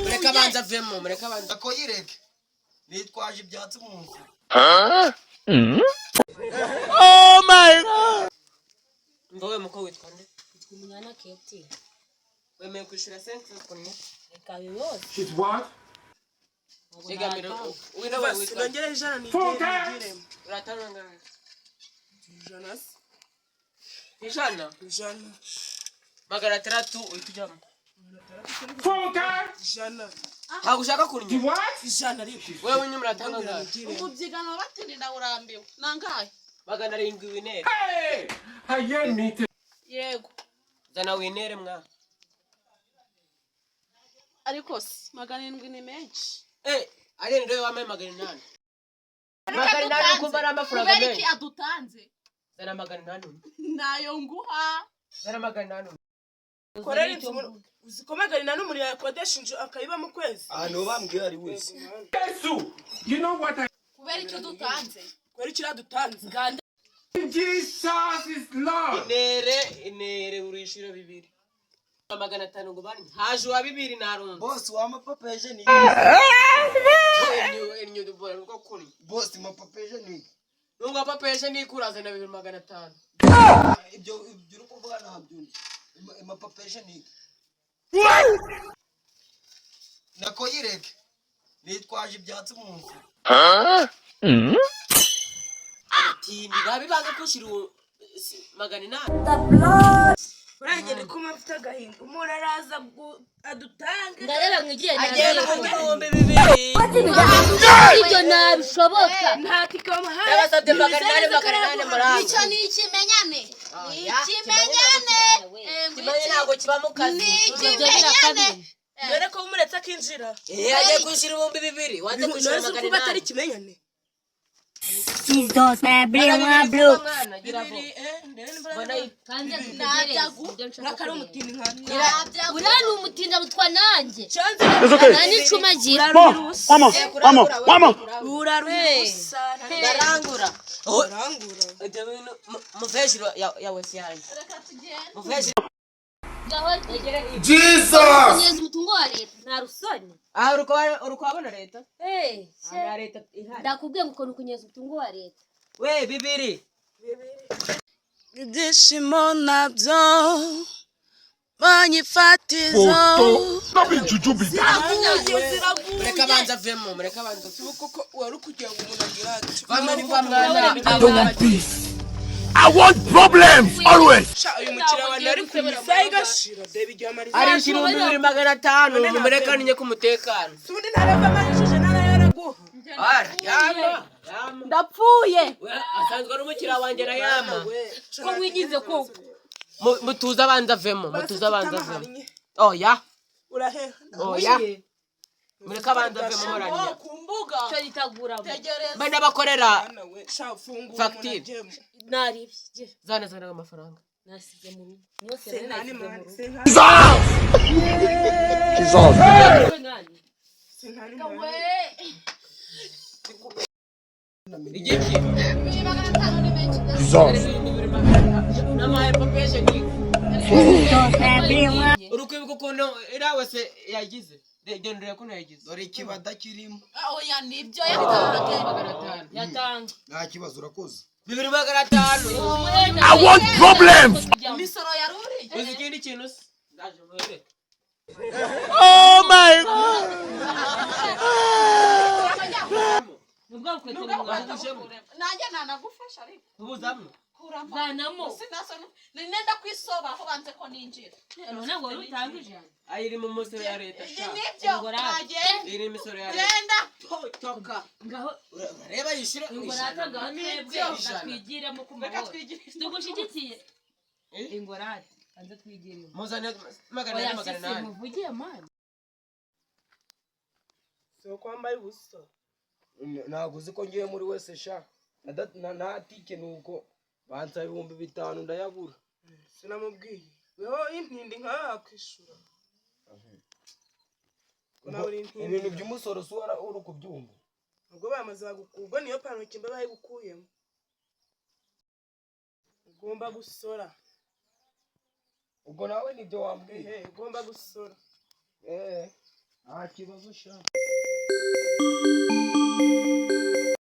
Mureka banza vemo, mureka banza ko yireke. Nitwaje ibyatsi mu nzu. Oh my god. Ngowe muko witwa nde? Umunyana Keti. Wemeye kwishura sense kunye. Reka yose. She's what? Sigamiro. Wino we witwa. Ngere ijana nigire. Urataranga. Ijana. Ijana. Ijana. Magana 3 uhitujamo. Ijana. Hagushaka kunye. What? Ijana ariko. Wewe nyuma uratanga ngahe? Ububyigano batindira urambiwe. Nangahe? Magana 7 winere. Hey! Haye mite. Yego. Zana winere mwa. Ariko si magana 7 ni menshi. Ari ndio wame magana 8. Magana 8 kumbara amafaranga menshi. Kubera iki adutanze? Zana magana 8. Nayo nguha. Zana magana 8. Korera inzu uzikomagana n'umuntu yakodesha inzu akayiba mu kwezi. No bambwiye ari wese. Yesu! You know what I... Kubera iki adutanze? Kwera kiradutanze. Jesus is Lord! Inere urishira 2. Magana 5 ngo bani. Haje wa 2 naronze. Boss wamapapeje ni Enyo dubora ngo kuri. boss mapapeje ni Nunga papeje ni kuraze na 2 magana 5. ibyo uri kuvuga ntabyo mapapeje ni nako yireke nitwaje ibyatsi mu nzu Tindi gabibanze kushira magana 8. Uragende ko mafite agahinda umuntu araza adutanga Ndareba mwigiye Agenda mu 2,000. Ibyo nabishoboka. ntatikama hayi. Yabasabye magana 8 muranga. Icyo ni ikimenyane. Ni ikimenyane. Kimenye ntago kiba mu kazi. Ni ikimenyane. Dore ko umuretse akinjira. Agiye kushira 2,000. Wanze kushira None magana kuba 8. atari kimenyane. Jesus my blue my blue. Kandi Nakari umutini nkana. urani umutinda rutwa nanjye. Chanze Nani icuma agira. Mama! urarusa. Darangura. Urangura. Muvejiro ya wese yanjye. Muvejiro. Jesus! Kunyeza umutungo wa leta nta rusoni. Urukabona leta? Anga leta ihari. Ndakubwiye ngo kunyeza umutungo wa leta. We 2. Ibyishimo nabyo banyifatizo. Mureka banza vemo, mureka banza. Kuko wari kugira ngo umuntu agira ati. I want peace. I want problems always. Uyu mukira wa nari kumisaiga shira David Yamariza. Ari shira 2,500 murekaniye ku mutekano. Sundi narava manjije narayaraguha. Yama. Ndapfuye. Asanzwe ari umukira wanjye na yama. Ko wigize ko. Mutuza banza vemo, mutuza banza vemo. Oya. Urahe. Oya. Mureka banza vemo moraniye. Kumbuga. Cyo litagura. Bana bakorera Facture. Naribye. zana amafaranga. Nasize mu rugo. Yose Nani nasize mu mani. rugo. Jesus! Sinari Igiki. Jesus! Namaye papeje ni. Urukwibuka ukuntu irawe se yagize. Gendera kuno yagize. dore ikibada kirimo Oya nibyo yatanga. nta kibazo urakoze 2,500. I want problems! Misoro yaruri. Uzi ikindi kintu se? Ndaje mwereke. Oh my God! Nubwo kwetera Nanjye nanagufasha ariko. ubuzamwe. Vanamo. Sinasono. Nenda kwisoba aho banze ko ninjira. None ngo rutangije. Ayiri mu musoro ya leta sha. Nibyo. Agenda. Iri misoro ya leta. Genda. Toka. Ngaho Reba yishira. ingorata twebwe twigiremo ku mahoro. Tugushigikiye. Ingorata kanze twigiremo. Muzane magana 800. Muvugiye mani. So kwambaye ubusa. ntabwo uzi ko ngiye muri wese sha nta tike nuko bansa 5,000 ndayabura Sinamubwiye. Weho intindi nka kwishura. ibintu by'umusoro si uri kubyumva Ubwo bamaze gukubwa niyo pano kimba bahe gukuyemo. Ugomba gusora. ubwo nawe nibyo wambwiye ugomba gusora nta kibazo sha